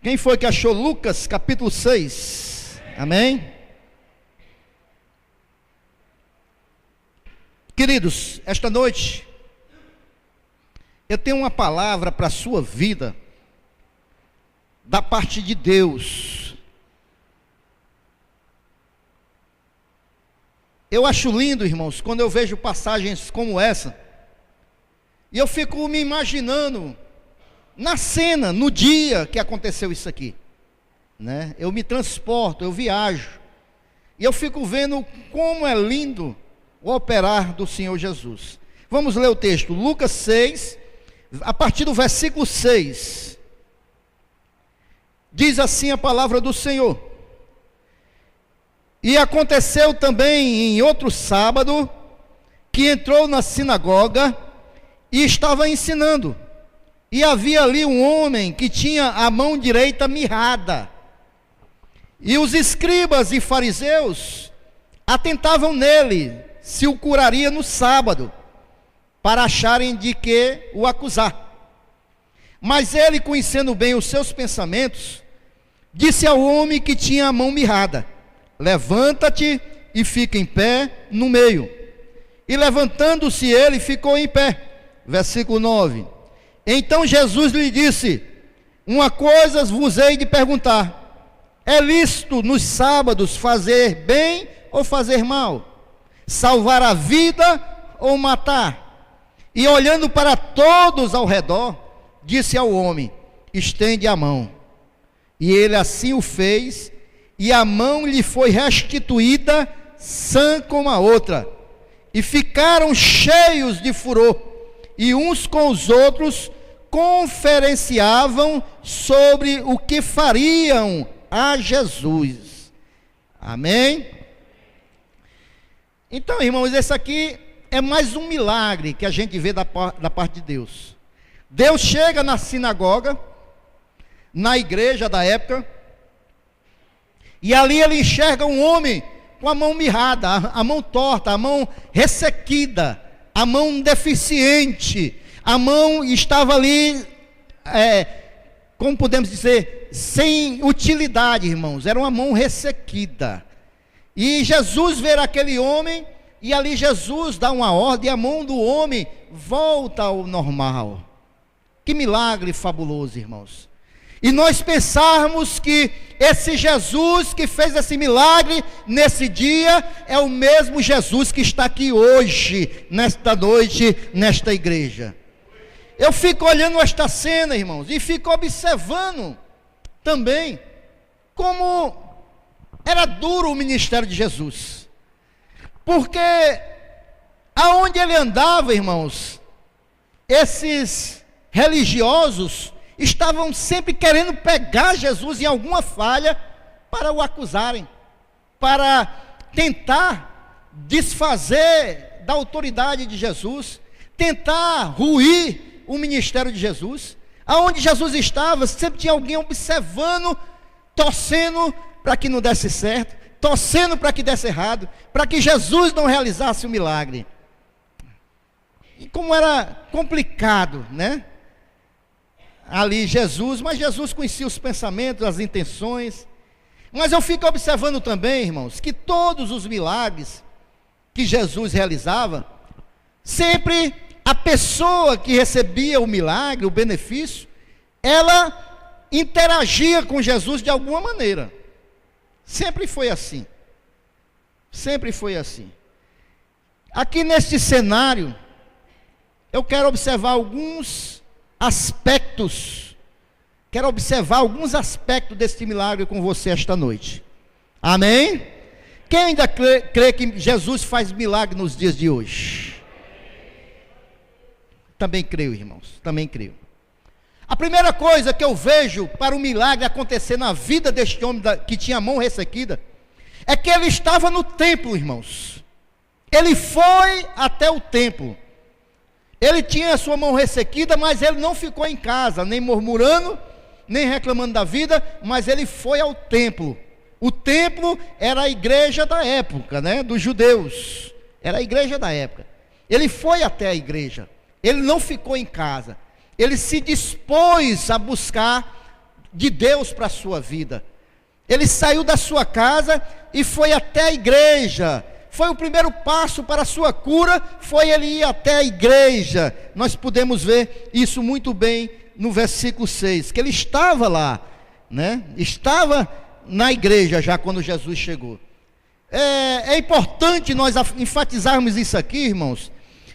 Quem foi que achou Lucas capítulo 6? Amém? Queridos, esta noite eu tenho uma palavra para a sua vida, da parte de Deus. Eu acho lindo, irmãos, quando eu vejo passagens como essa, e eu fico me imaginando na cena, no dia que aconteceu isso aqui, né? Eu me transporto, eu viajo, e eu fico vendo como é lindo o operar do Senhor Jesus. Vamos ler o texto, Lucas 6, a partir do versículo 6, diz assim a palavra do Senhor: E aconteceu também em outro sábado, que entrou na sinagoga e estava ensinando, e havia ali um homem que tinha a mão direita mirrada, e os escribas e fariseus atentavam nele, se o curaria no sábado, para acharem de que o acusar. Mas ele, conhecendo bem os seus pensamentos, disse ao homem que tinha a mão mirrada: Levanta-te e fica em pé no meio. E levantando-se ele, ficou em pé. Versículo 9. Então Jesus lhe disse: Uma coisa vos hei de perguntar: é lícito nos sábados fazer bem ou fazer mal? Salvar a vida ou matar? E olhando para todos ao redor, disse ao homem: Estende a mão. E ele assim o fez, e a mão lhe foi restituída, sã como a outra. E ficaram cheios de furor, e uns com os outros conferenciavam sobre o que fariam a Jesus. Amém? Então, irmãos, esse aqui é mais um milagre que a gente vê da parte de Deus. Deus chega na sinagoga, na igreja da época, e ali ele enxerga um homem com a mão mirrada, a mão torta, a mão ressequida, a mão deficiente, a mão estava ali, como podemos dizer, sem utilidade, irmãos, era uma mão ressequida. E Jesus vê aquele homem, e ali Jesus dá uma ordem, e a mão do homem volta ao normal. Que milagre fabuloso, irmãos. E nós pensarmos que esse Jesus que fez esse milagre nesse dia é o mesmo Jesus que está aqui hoje, nesta noite, nesta igreja. Eu fico olhando esta cena, irmãos, e fico observando também como era duro o ministério de Jesus. Porque aonde ele andava, irmãos, esses religiosos estavam sempre querendo pegar Jesus em alguma falha para o acusarem, para tentar desfazer da autoridade de Jesus, tentar ruir o ministério de Jesus. Aonde Jesus estava, sempre tinha alguém observando, torcendo para que não desse certo, torcendo para que desse errado, para que Jesus não realizasse o milagre. E como era complicado, né? Ali Jesus, mas Jesus conhecia os pensamentos, as intenções. Mas eu fico observando também, irmãos, que todos os milagres que Jesus realizava, sempre a pessoa que recebia o milagre, o benefício, ela interagia com Jesus de alguma maneira. Sempre foi assim. Sempre foi assim. Aqui neste cenário, eu quero observar alguns aspectos, deste milagre com você esta noite. Amém? Quem ainda crê que Jesus faz milagre nos dias de hoje? Também creio, irmãos, também creio. A primeira coisa que eu vejo para o milagre acontecer na vida deste homem que tinha a mão ressequida, é que ele estava no templo, irmãos. Ele foi até o templo. Ele tinha a sua mão ressequida, mas ele não ficou em casa, nem murmurando, nem reclamando da vida, mas ele foi ao templo. O templo era a igreja da época, né, dos judeus. Era a igreja da época. Ele foi até a igreja. Ele não ficou em casa. Ele se dispôs a buscar de Deus para a sua vida. Ele saiu da sua casa e foi até a igreja. Foi o primeiro passo para a sua cura, foi ele ir até a igreja. Nós podemos ver isso muito bem no versículo 6, que ele estava lá, né? Estava na igreja já quando Jesus chegou. É importante nós enfatizarmos isso aqui, irmãos,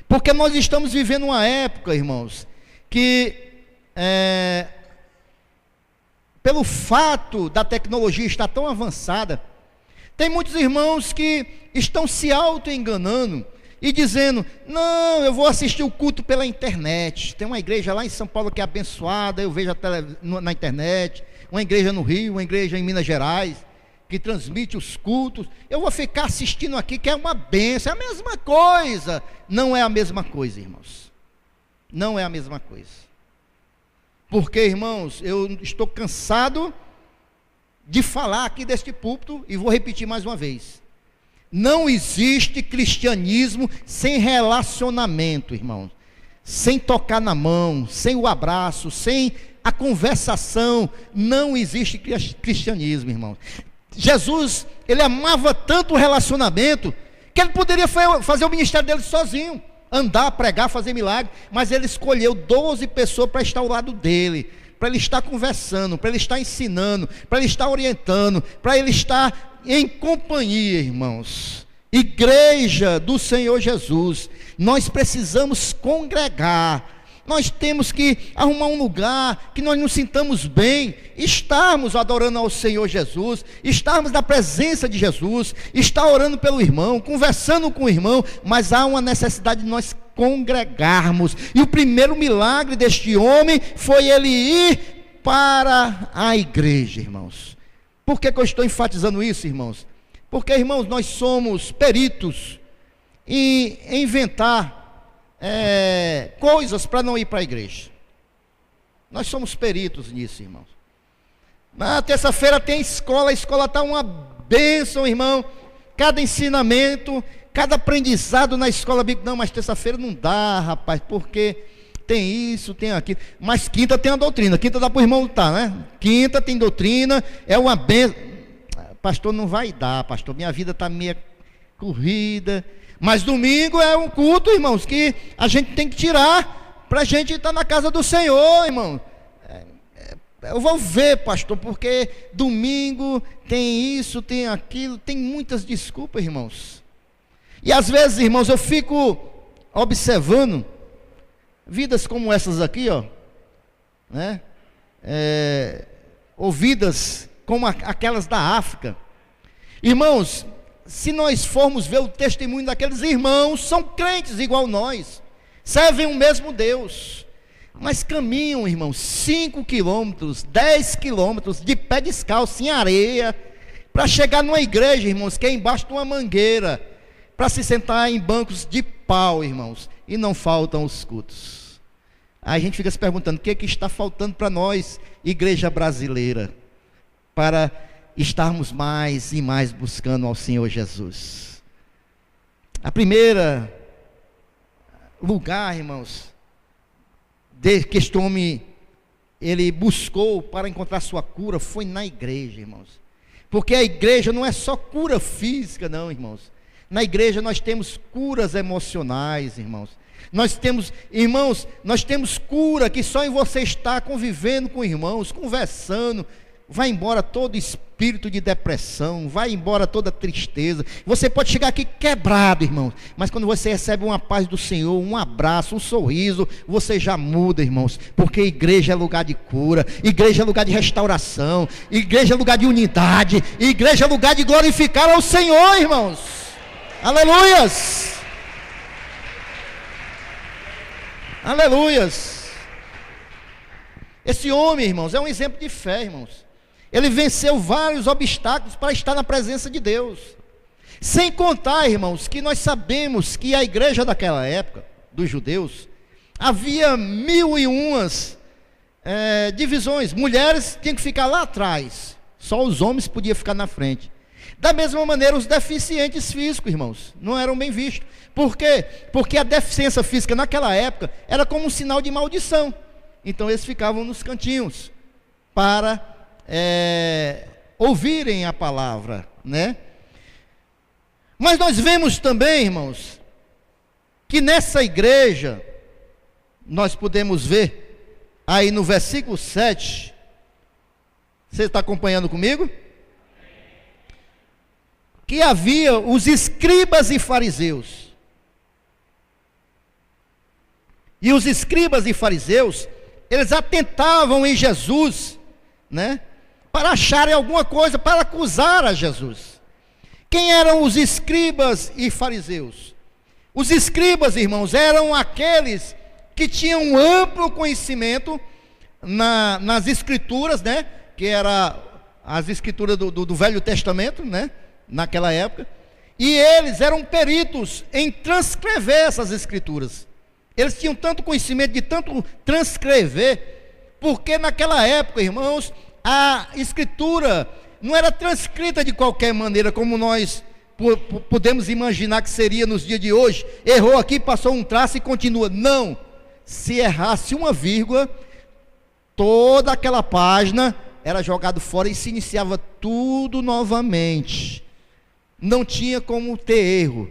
porque nós estamos vivendo uma época, irmãos, que pelo fato da tecnologia estar tão avançada, tem muitos irmãos que estão se auto-enganando e dizendo: não, eu vou assistir o culto pela internet. Tem uma igreja lá em São Paulo que é abençoada, eu vejo na internet, uma igreja no Rio, uma igreja em Minas Gerais, que transmite os cultos. Eu vou ficar assistindo aqui, que é uma bênção. É a mesma coisa. Não é a mesma coisa, irmãos. Não é a mesma coisa. Porque, irmãos, eu estou cansado de falar aqui deste púlpito e vou repetir mais uma vez: não existe cristianismo sem relacionamento, irmãos, sem tocar na mão, sem o abraço, sem a conversação. Não existe cristianismo, irmãos. Jesus, ele amava tanto o relacionamento que ele poderia fazer o ministério dele sozinho, andar, pregar, fazer milagre, mas ele escolheu 12 pessoas para estar ao lado dele, para ele estar conversando, para ele estar ensinando, para ele estar orientando, para ele estar em companhia, irmãos. Igreja do Senhor Jesus, nós precisamos congregar, nós temos que arrumar um lugar que nós nos sintamos bem, estarmos adorando ao Senhor Jesus, estarmos na presença de Jesus, estar orando pelo irmão, conversando com o irmão, mas há uma necessidade de nós congregarmos. E o primeiro milagre deste homem foi ele ir para a igreja, irmãos. Por que eu estou enfatizando isso, irmãos? Porque, irmãos, nós somos peritos em inventar coisas para não ir para a igreja. Nós somos peritos nisso, irmãos. Na terça-feira tem escola, a escola está uma bênção, irmão. Cada ensinamento, cada aprendizado na escola bíblica. Não, mas terça-feira não dá, rapaz, porque tem isso, tem aquilo. Mas quinta tem a doutrina, quinta dá para o irmão lutar, né? Quinta tem doutrina, é uma bênção. Pastor, não vai dar, pastor, minha vida está meio corrida. Mas domingo é um culto, irmãos, que a gente tem que tirar para a gente estar na casa do Senhor, irmão. Eu vou ver, pastor, porque domingo tem isso, tem aquilo, tem muitas desculpas, irmãos. E às vezes, irmãos, eu fico observando vidas como essas aqui, ó, né? Ou vidas como aquelas da África. Irmãos, se nós formos ver o testemunho daqueles irmãos, são crentes igual nós, servem o mesmo Deus, mas caminham, irmãos, 5 quilômetros, 10 quilômetros, de pé descalço, em areia, para chegar numa igreja, irmãos, que é embaixo de uma mangueira, para se sentar em bancos de pau, irmãos, e não faltam os cultos. Aí a gente fica se perguntando: o que é que está faltando para nós, igreja brasileira, para estarmos mais e mais buscando ao Senhor Jesus? A primeira lugar, irmãos, que este homem ele buscou para encontrar sua cura foi na igreja, irmãos. Porque a igreja não é só cura física, não, irmãos. Na igreja nós temos curas emocionais, irmãos. Nós temos, irmãos, nós temos cura que só em você estar convivendo com irmãos, conversando, vai embora todo espírito de depressão, vai embora toda tristeza. Você pode chegar aqui quebrado, irmãos, mas quando você recebe uma paz do Senhor, um abraço, um sorriso, você já muda, irmãos. Porque igreja é lugar de cura, igreja é lugar de restauração, igreja é lugar de unidade, igreja é lugar de glorificar ao Senhor, irmãos. Aleluias! Aleluias! Esse homem, irmãos, é um exemplo de fé, irmãos. Ele venceu vários obstáculos para estar na presença de Deus. Sem contar, irmãos, que nós sabemos que a igreja daquela época, dos judeus, havia 1001 divisões. Mulheres tinham que ficar lá atrás, só os homens podiam ficar na frente. Da mesma maneira, os deficientes físicos, irmãos, não eram bem vistos. Por quê? Porque a deficiência física naquela época era como um sinal de maldição. Então eles ficavam nos cantinhos. para ouvirem a palavra, né? Mas nós vemos também, irmãos, que nessa igreja, nós podemos ver, aí no versículo 7, você está acompanhando comigo? Que havia os escribas e fariseus. E os escribas e fariseus, eles atentavam em Jesus, né, para acharem alguma coisa, para acusar a Jesus. Quem eram os escribas e fariseus? Os escribas, irmãos, eram aqueles que tinham um amplo conhecimento nas escrituras, né, que era as escrituras do Velho Testamento, né, naquela época, e eles eram peritos em transcrever essas escrituras. Eles tinham tanto conhecimento de tanto transcrever, porque naquela época, irmãos, a escritura não era transcrita de qualquer maneira, como nós podemos imaginar que seria nos dias de hoje. Errou aqui, passou um traço e continua. Não, se errasse uma vírgula, toda aquela página era jogada fora e se iniciava tudo novamente. Não tinha como ter erro.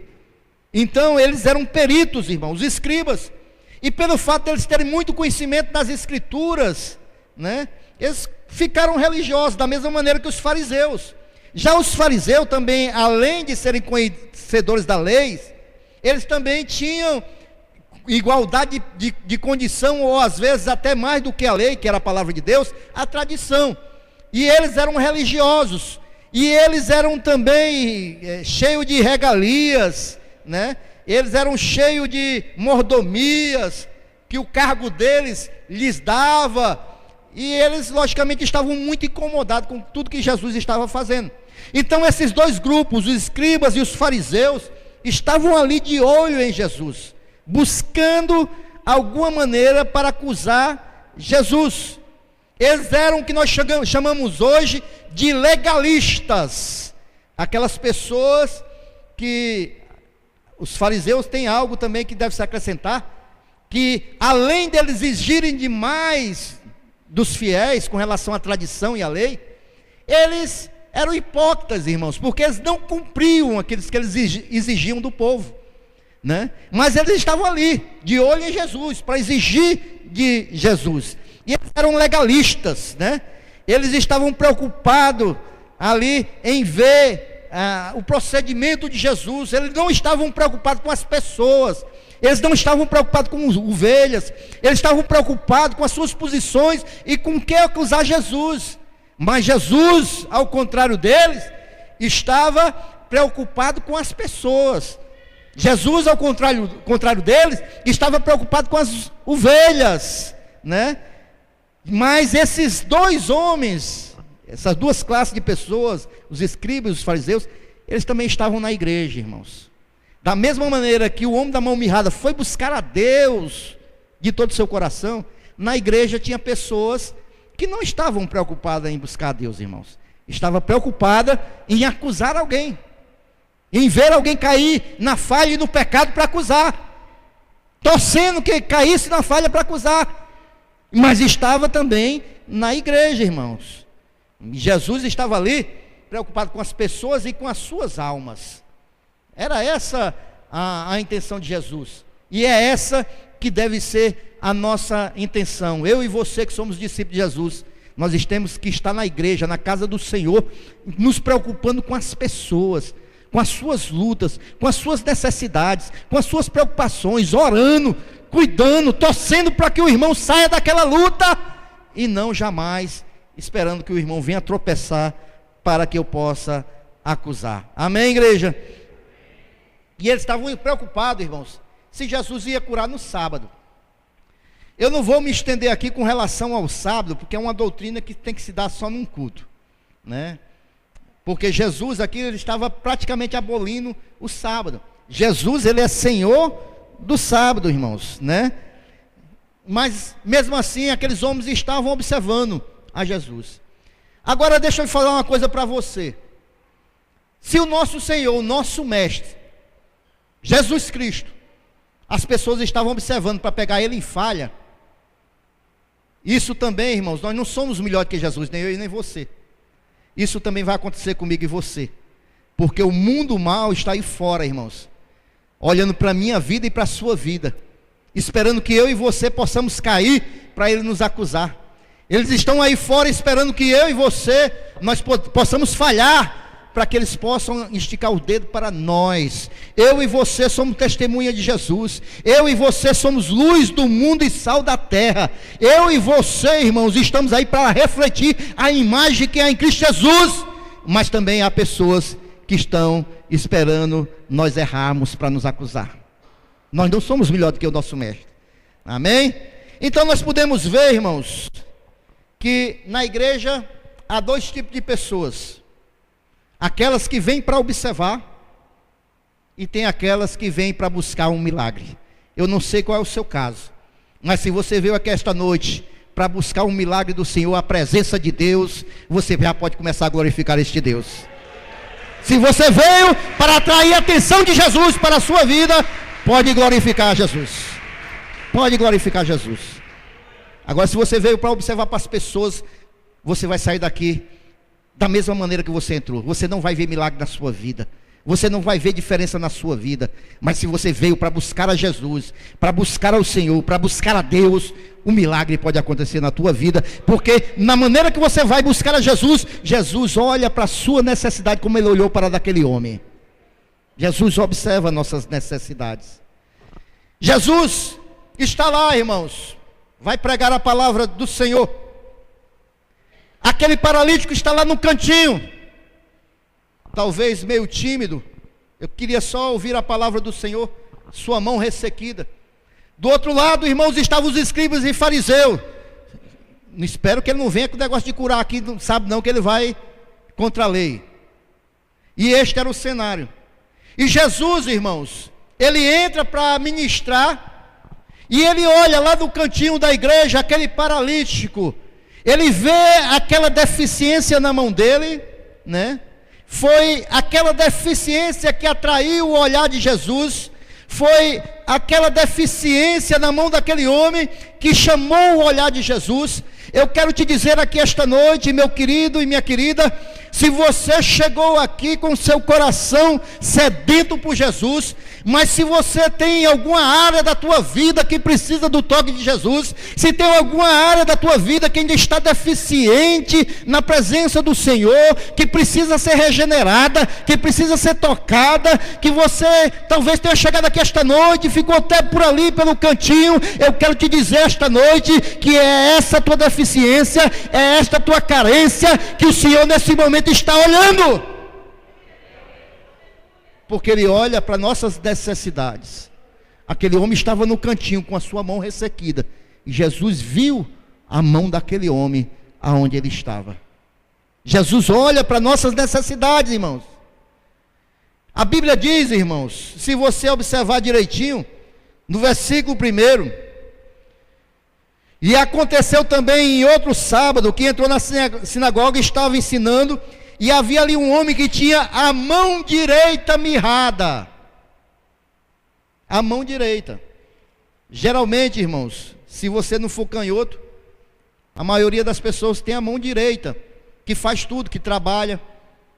Então eles eram peritos, irmãos, escribas, e pelo fato de eles terem muito conhecimento das escrituras, né, eles ficaram religiosos, da mesma maneira que os fariseus. Já os fariseus também, além de serem conhecedores da lei, eles também tinham igualdade de condição, ou às vezes até mais do que a lei, que era a palavra de Deus, a tradição. E eles eram religiosos, e eles eram também cheios de regalias, né? Eles eram cheios de mordomias, que o cargo deles lhes dava, e eles logicamente estavam muito incomodados com tudo que Jesus estava fazendo. Então esses dois grupos, os escribas e os fariseus, estavam ali de olho em Jesus, buscando alguma maneira para acusar Jesus. Eles eram o que nós chamamos hoje de legalistas, aquelas pessoas que, os fariseus têm algo também que deve se acrescentar, que além deles exigirem demais dos fiéis com relação à tradição e à lei, eles eram hipócritas, irmãos, porque eles não cumpriam aqueles que eles exigiam do povo, né? Mas eles estavam ali, de olho em Jesus, para exigir de Jesus, e eles eram legalistas, né? Eles estavam preocupados ali em ver o procedimento de Jesus. Eles não estavam preocupados com as pessoas, eles não estavam preocupados com ovelhas, eles estavam preocupados com as suas posições e com o que acusar Jesus. Mas Jesus, ao contrário deles, estava preocupado com as pessoas. Jesus, ao contrário deles, estava preocupado com as ovelhas, né? Mas esses dois homens, essas duas classes de pessoas, os escribas e os fariseus, eles também estavam na igreja, irmãos. Da mesma maneira que o homem da mão mirrada foi buscar a Deus de todo o seu coração, na igreja tinha pessoas que não estavam preocupadas em buscar a Deus, irmãos. Estava preocupada em acusar alguém, em ver alguém cair na falha e no pecado para acusar, torcendo que caísse na falha para acusar. Mas estava também na igreja, irmãos. Jesus estava ali preocupado com as pessoas e com as suas almas. Era essa a intenção de Jesus, e é essa que deve ser a nossa intenção. Eu e você que somos discípulos de Jesus, nós temos que estar na igreja, na casa do Senhor, nos preocupando com as pessoas, com as suas lutas, com as suas necessidades, com as suas preocupações, orando, cuidando, torcendo para que o irmão saia daquela luta, e não jamais esperando que o irmão venha tropeçar para que eu possa acusar. Amém, igreja? E eles estavam preocupados, irmãos, se Jesus ia curar no sábado. Eu não vou me estender aqui com relação ao sábado, porque é uma doutrina que tem que se dar só num culto, né? Porque Jesus aqui, ele estava praticamente abolindo o sábado. Jesus, ele é Senhor do sábado, irmãos, né? Mas mesmo assim, aqueles homens estavam observando a Jesus. Agora deixa eu falar uma coisa para você. Se o nosso Senhor, o nosso Mestre, Jesus Cristo, as pessoas estavam observando para pegar ele em falha, Isso também, irmãos, nós não somos melhores que Jesus, nem eu e nem você. Isso também vai acontecer comigo e você. Porque o mundo mal está aí fora, irmãos, olhando para a minha vida e para a sua vida, esperando que eu e você possamos cair para ele nos acusar. Eles estão aí fora esperando que eu e você, nós possamos falhar, para que eles possam esticar o dedo para nós. Eu e você somos testemunha de Jesus. Eu e você somos luz do mundo e sal da terra. Eu e você, irmãos, estamos aí para refletir a imagem que há em Cristo Jesus. Mas também há pessoas que estão esperando nós errarmos para nos acusar. Nós não somos melhor do que o nosso mestre. Amém? Então nós podemos ver, irmãos, que na igreja há dois tipos de pessoas: aquelas que vêm para observar, e tem aquelas que vêm para buscar um milagre. Eu não sei qual é o seu caso, mas se você veio aqui esta noite para buscar um milagre do Senhor, a presença de Deus, você já pode começar a glorificar este Deus. Se você veio para atrair a atenção de Jesus para a sua vida, pode glorificar Jesus. Pode glorificar Jesus. Agora, se você veio para observar para as pessoas, você vai sair daqui da mesma maneira que você entrou. Você não vai ver milagre na sua vida, você não vai ver diferença na sua vida. Mas se você veio para buscar a Jesus, para buscar ao Senhor, para buscar a Deus, o milagre pode acontecer na tua vida. Porque na maneira que você vai buscar a Jesus, Jesus olha para a sua necessidade como ele olhou para a daquele homem. Jesus observa nossas necessidades. Jesus está lá, irmãos, vai pregar a palavra do Senhor. Aquele paralítico está lá no cantinho, talvez meio tímido. Eu queria só ouvir a palavra do Senhor, sua mão ressequida. Do outro lado, irmãos, estavam os escribas e fariseus. Não espero que ele não venha com o negócio de curar aqui, não sabe não que ele vai contra a lei. E este era o cenário. E Jesus, irmãos, ele entra para ministrar, e ele olha lá no cantinho da igreja, aquele paralítico. Ele vê aquela deficiência na mão dele, né? Foi aquela deficiência que atraiu o olhar de Jesus. Foi aquela deficiência na mão daquele homem que chamou o olhar de Jesus. Eu quero te dizer aqui esta noite, meu querido e minha querida, se você chegou aqui com seu coração sedento por Jesus, mas se você tem alguma área da tua vida que precisa do toque de Jesus, se tem alguma área da tua vida que ainda está deficiente na presença do Senhor, que precisa ser regenerada, que precisa ser tocada, que você talvez tenha chegado aqui esta noite, ficou até por ali pelo cantinho, eu quero te dizer esta noite que é essa tua deficiência, é esta tua carência que o Senhor nesse momento está olhando. Porque ele olha para nossas necessidades. Aquele homem estava no cantinho com a sua mão ressequida, e Jesus viu a mão daquele homem aonde ele estava. Jesus olha para nossas necessidades, irmãos. A Bíblia diz, irmãos, se você observar direitinho, no versículo 1, e aconteceu também em outro sábado, que entrou na sinagoga e estava ensinando, e havia ali um homem que tinha a mão direita mirrada. A mão direita. Geralmente, irmãos, se você não for canhoto, a maioria das pessoas tem a mão direita, que faz tudo, que trabalha,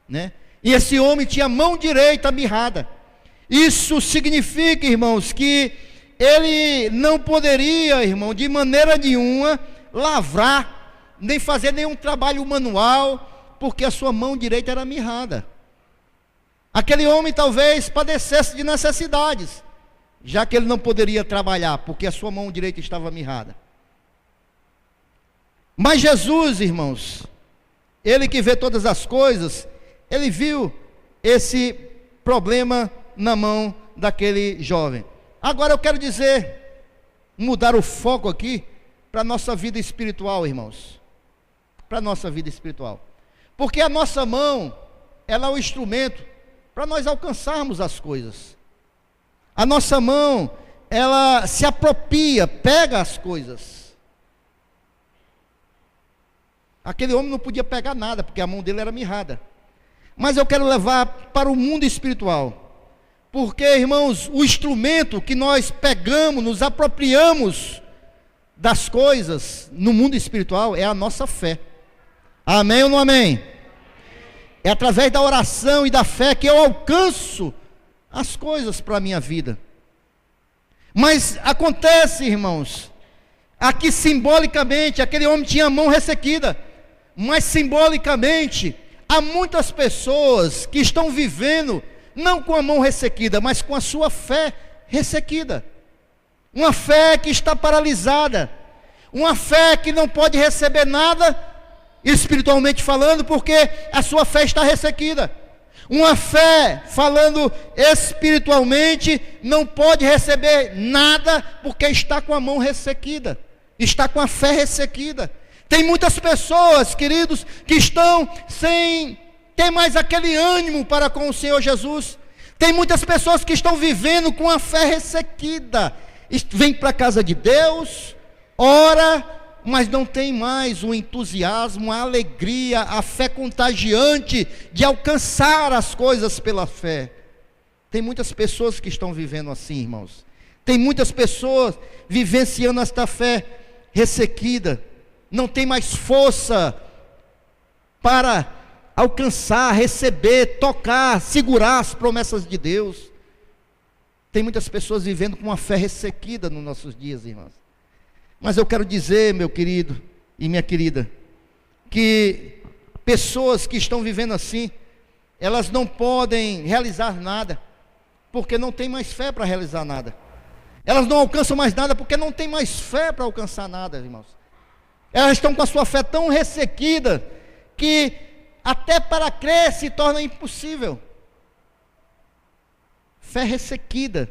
né? E esse homem tinha a mão direita mirrada. Isso significa, irmãos, que ele não poderia, irmão, de maneira nenhuma, lavrar, nem fazer nenhum trabalho manual, porque a sua mão direita era mirrada. Aquele homem talvez padecesse de necessidades, já que ele não poderia trabalhar, porque a sua mão direita estava mirrada. Mas Jesus, irmãos, ele que vê todas as coisas, ele viu esse problema na mão daquele jovem. Agora eu quero dizer, mudar o foco aqui para a nossa vida espiritual, irmãos. Para a nossa vida espiritual. Porque a nossa mão, ela é o instrumento para nós alcançarmos as coisas. A nossa mão, ela se apropria, pega as coisas. Aquele homem não podia pegar nada, porque a mão dele era mirrada. Mas eu quero levar para o mundo espiritual. Porque, irmãos, o instrumento que nós pegamos, nos apropriamos das coisas no mundo espiritual é a nossa fé. Amém ou não amém? É através da oração e da fé que eu alcanço as coisas para a minha vida. Mas acontece, irmãos, aqui simbolicamente, aquele homem tinha a mão ressequida, mas simbolicamente, há muitas pessoas que estão vivendo, não com a mão ressequida, mas com a sua fé ressequida. Uma fé que está paralisada, uma fé que não pode receber nada, espiritualmente falando, porque a sua fé está ressequida. Uma fé, falando espiritualmente, não pode receber nada, porque está com a mão ressequida, está com a fé ressequida. Tem muitas pessoas, queridos, que estão sem ter mais aquele ânimo para com o Senhor Jesus. Tem muitas pessoas que estão vivendo com a fé ressequida. Vem para a casa de Deus, ora, mas não tem mais o entusiasmo, a alegria, a fé contagiante de alcançar as coisas pela fé. Tem muitas pessoas que estão vivendo assim, irmãos. Tem muitas pessoas vivenciando esta fé ressequida. Não tem mais força para alcançar, receber, tocar, segurar as promessas de Deus. Tem muitas pessoas vivendo com uma fé ressequida nos nossos dias, irmãos. Mas eu quero dizer, meu querido e minha querida, que pessoas que estão vivendo assim, elas não podem realizar nada, porque não tem mais fé para realizar nada. Elas não alcançam mais nada, porque não tem mais fé para alcançar nada, irmãos. Elas estão com a sua fé tão ressequida, que até para crer se torna impossível. Fé ressequida.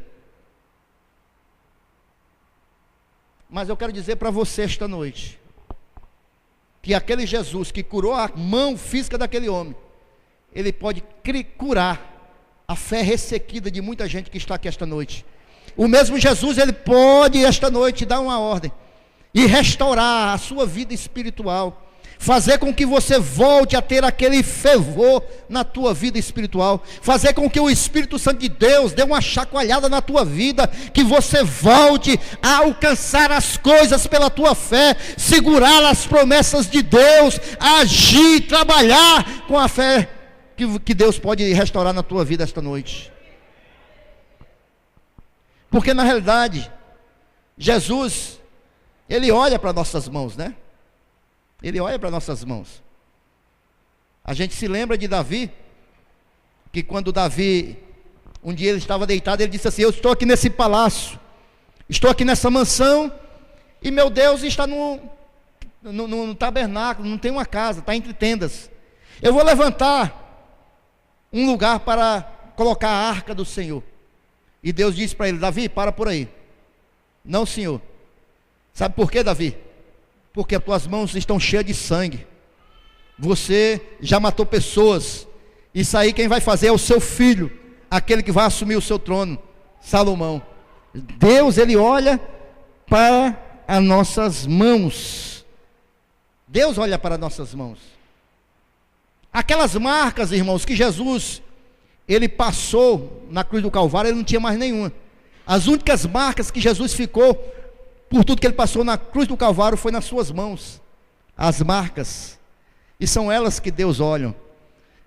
Mas eu quero dizer para você esta noite, que aquele Jesus que curou a mão física daquele homem, ele pode curar a fé ressequida de muita gente que está aqui esta noite. O mesmo Jesus, ele pode esta noite dar uma ordem e restaurar a sua vida espiritual, fazer com que você volte a ter aquele fervor na tua vida espiritual, fazer com que o Espírito Santo de Deus dê uma chacoalhada na tua vida, que você volte a alcançar as coisas pela tua fé, segurar as promessas de Deus, agir, trabalhar com a fé que Deus pode restaurar na tua vida esta noite. Porque na realidade, Jesus, ele olha para nossas mãos, né? Ele olha para nossas mãos. A gente se lembra de Davi, que quando Davi, um dia ele estava deitado, ele disse assim: eu estou aqui nesse palácio, estou aqui nessa mansão, e meu Deus está no tabernáculo, não tem uma casa, está entre tendas. Eu vou levantar um lugar para colocar a arca do Senhor. E Deus disse para ele: Davi, para por aí. Não, Senhor. Sabe por quê, Davi? Porque as tuas mãos estão cheias de sangue. Você já matou pessoas. Isso aí quem vai fazer é o seu filho, aquele que vai assumir o seu trono, Salomão. Deus, ele olha para as nossas mãos. Deus olha para as nossas mãos. Aquelas marcas, irmãos, que Jesus, ele passou na cruz do Calvário, ele não tinha mais nenhuma. As únicas marcas que Jesus ficou por tudo que ele passou na cruz do Calvário foi nas suas mãos. As marcas. E são elas que Deus olha.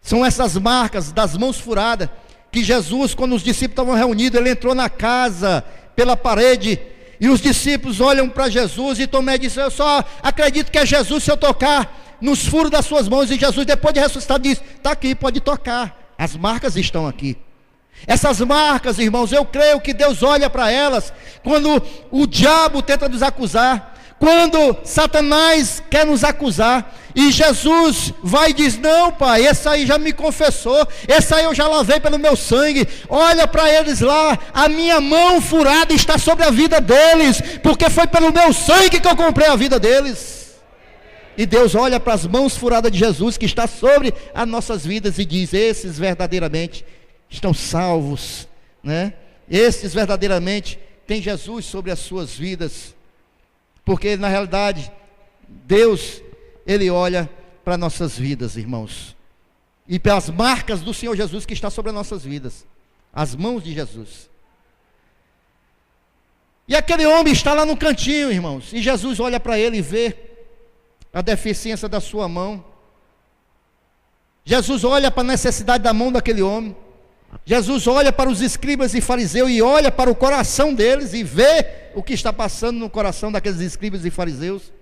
São essas marcas das mãos furadas que Jesus, quando os discípulos estavam reunidos, ele entrou na casa pela parede, e os discípulos olham para Jesus, e Tomé disse: eu só acredito que é Jesus se eu tocar nos furos das suas mãos. E Jesus, depois de ressuscitar, disse: está aqui, pode tocar. As marcas estão aqui. Essas marcas, irmãos, eu creio que Deus olha para elas quando o diabo tenta nos acusar, quando Satanás quer nos acusar, e Jesus vai e diz: não, pai, esse aí já me confessou, esse aí eu já lavei pelo meu sangue. Olha para eles lá, a minha mão furada está sobre a vida deles, porque foi pelo meu sangue que eu comprei a vida deles. E Deus olha para as mãos furadas de Jesus, que está sobre as nossas vidas, e diz: esses verdadeiramente estão salvos, né? Esses verdadeiramente têm Jesus sobre as suas vidas, porque na realidade Deus, ele olha para nossas vidas, irmãos, e pelas marcas do Senhor Jesus que está sobre as nossas vidas, as mãos de Jesus. E aquele homem está lá no cantinho, irmãos, e Jesus olha para ele e vê a deficiência da sua mão. Jesus olha para a necessidade da mão daquele homem. Jesus olha para os escribas e fariseus e olha para o coração deles e vê o que está passando no coração daqueles escribas e fariseus.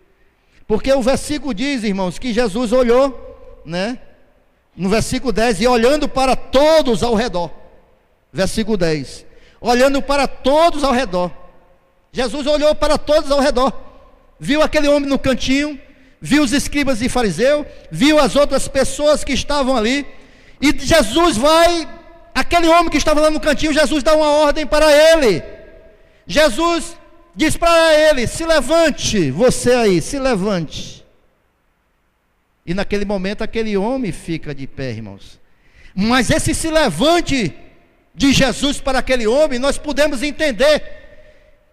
Porque o versículo diz, irmãos, que Jesus olhou, né? No versículo 10, e olhando para todos ao redor. Versículo 10. Olhando para todos ao redor. Jesus olhou para todos ao redor. Viu aquele homem no cantinho, viu os escribas e fariseus, viu as outras pessoas que estavam ali. E Jesus vai, aquele homem que estava lá no cantinho, Jesus dá uma ordem para ele. Jesus diz para ele: se levante, você aí, se levante. E naquele momento aquele homem fica de pé, irmãos. Mas esse se levante de Jesus para aquele homem, nós podemos entender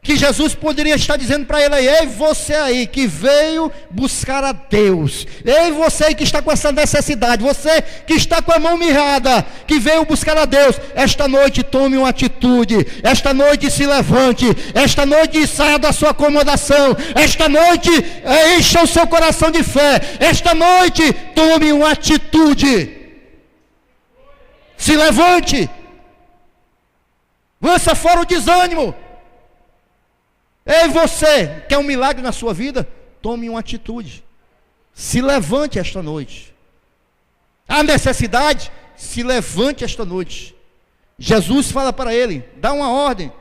que Jesus poderia estar dizendo para ele: ei, você aí que veio buscar a Deus, ei, você aí que está com essa necessidade, você que está com a mão mirrada, que veio buscar a Deus, esta noite tome uma atitude, esta noite se levante, esta noite saia da sua acomodação, esta noite encha o seu coração de fé, esta noite tome uma atitude, se levante, lança fora o desânimo. Ei, você quer um milagre na sua vida? Tome uma atitude, se levante esta noite. Há necessidade? Se levante esta noite. Jesus fala para ele, dá uma ordem.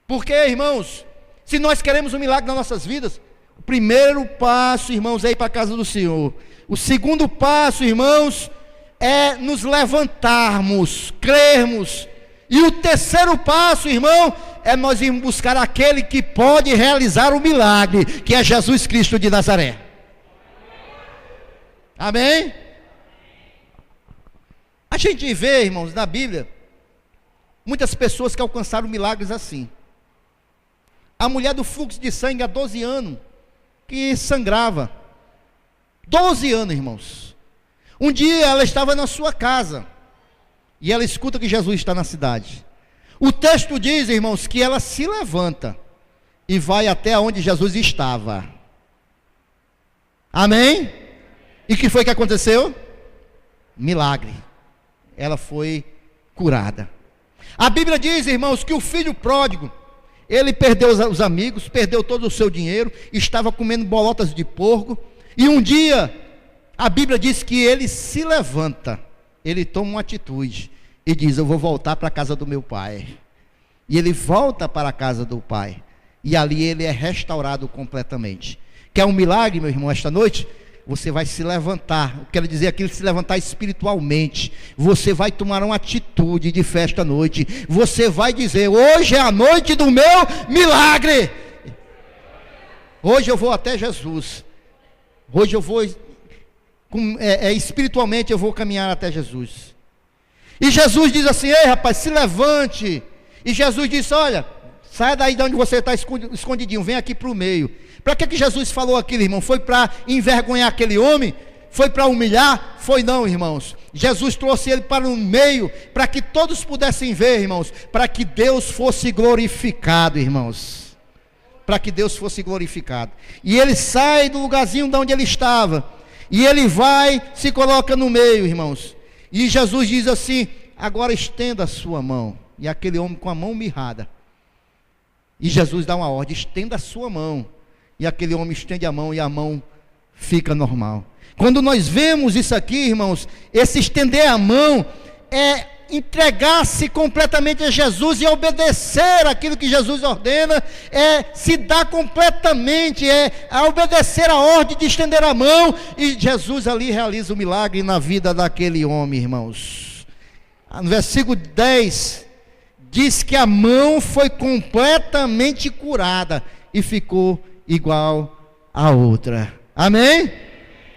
Porque, irmãos, se nós queremos um milagre nas nossas vidas, o primeiro passo, irmãos, é ir para a casa do Senhor. O segundo passo, irmãos, é nos levantarmos, crermos. E o terceiro passo, irmão, é nós irmos buscar aquele que pode realizar o milagre, que é Jesus Cristo de Nazaré. Amém? A gente vê, irmãos, na Bíblia, muitas pessoas que alcançaram milagres assim. A mulher do fluxo de sangue há 12 anos, que sangrava. 12 anos, irmãos. Um dia ela estava na sua casa, e ela escuta que Jesus está na cidade. O texto diz, irmãos, que ela se levanta e vai até onde Jesus estava. Amém? E o que foi que aconteceu? Milagre. Ela foi curada. A Bíblia diz, irmãos, que o filho pródigo, ele perdeu os amigos, perdeu todo o seu dinheiro, estava comendo bolotas de porco, e um dia, a Bíblia diz que ele se levanta, ele toma uma atitude e diz: eu vou voltar para a casa do meu pai. E ele volta para a casa do pai, e ali ele é restaurado completamente. Quer um milagre, meu irmão, esta noite? Você vai se levantar, eu quero dizer aquilo, se levantar espiritualmente. Você vai tomar uma atitude de fé esta noite. Você vai dizer: hoje é a noite do meu milagre. Hoje eu vou até Jesus. Hoje eu vou, espiritualmente eu vou caminhar até Jesus. E Jesus diz assim: ei, rapaz, se levante. E Jesus disse: olha, saia daí de onde você está escondidinho, vem aqui para o meio. Para que Jesus falou aquilo, irmão? Foi para envergonhar aquele homem? Foi para humilhar? Foi não, irmãos. Jesus trouxe ele para o meio, para que todos pudessem ver, irmãos, para que Deus fosse glorificado, irmãos. Para que Deus fosse glorificado. E ele sai do lugarzinho de onde ele estava, e ele vai, se coloca no meio, irmãos. E Jesus diz assim: agora estenda a sua mão. E aquele homem com a mão mirrada, e Jesus dá uma ordem: estenda a sua mão. E aquele homem estende a mão, e a mão fica normal. Quando nós vemos isso aqui, irmãos, esse estender a mão é entregar-se completamente a Jesus e obedecer aquilo que Jesus ordena, é se dar completamente, é a obedecer a ordem de estender a mão, e Jesus ali realiza o milagre na vida daquele homem, irmãos. No versículo 10 diz que a mão foi completamente curada e ficou igual a outra. Amém?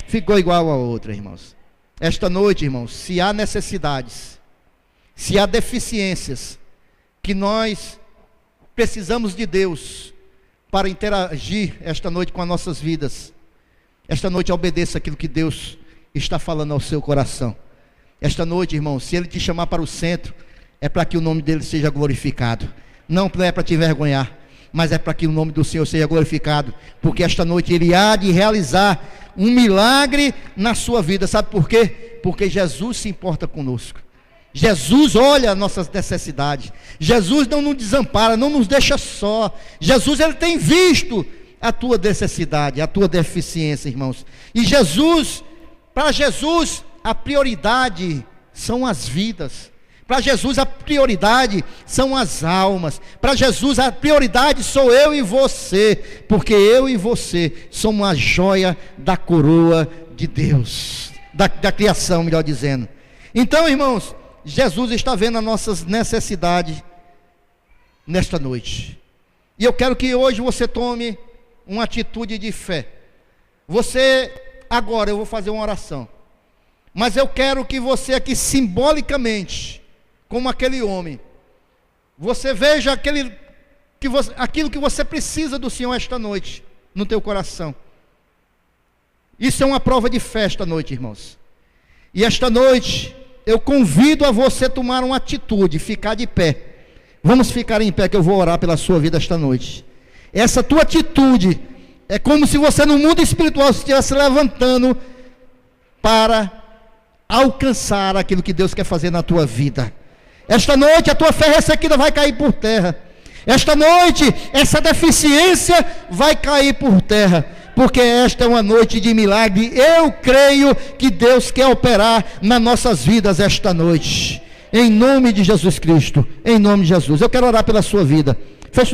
Ficou igual a outra, irmãos. Esta noite, irmãos, se há necessidades, se há deficiências, que nós precisamos de Deus para interagir esta noite com as nossas vidas, esta noite obedeça aquilo que Deus está falando ao seu coração. Esta noite, irmão, se Ele te chamar para o centro, é para que o nome dEle seja glorificado, não é para te envergonhar, mas é para que o nome do Senhor seja glorificado, porque esta noite Ele há de realizar um milagre na sua vida. Sabe por quê? Porque Jesus se importa conosco. Jesus olha as nossas necessidades. Jesus não nos desampara, não nos deixa só. Jesus, Ele tem visto a tua necessidade, a tua deficiência, irmãos. E Jesus, para Jesus, a prioridade são as vidas. Para Jesus a prioridade são as almas. Para Jesus a prioridade sou eu e você, porque eu e você somos a joia da coroa de Deus, da criação, melhor dizendo. Então, irmãos, Jesus está vendo as nossas necessidades nesta noite. E eu quero que hoje você tome uma atitude de fé. Agora eu vou fazer uma oração, mas eu quero que você aqui simbolicamente, como aquele homem, você veja aquilo que você precisa do Senhor esta noite, no teu coração. Isso é uma prova de fé esta noite, irmãos. E esta noite, eu convido a você tomar uma atitude, ficar de pé. Vamos ficar em pé que eu vou orar pela sua vida esta noite. Essa tua atitude é como se você no mundo espiritual estivesse levantando para alcançar aquilo que Deus quer fazer na tua vida. Esta noite a tua fé ressequida vai cair por terra. Esta noite essa deficiência vai cair por terra, porque esta é uma noite de milagre. Eu creio que Deus quer operar nas nossas vidas esta noite, em nome de Jesus Cristo, em nome de Jesus. Eu quero orar pela sua vida. Feche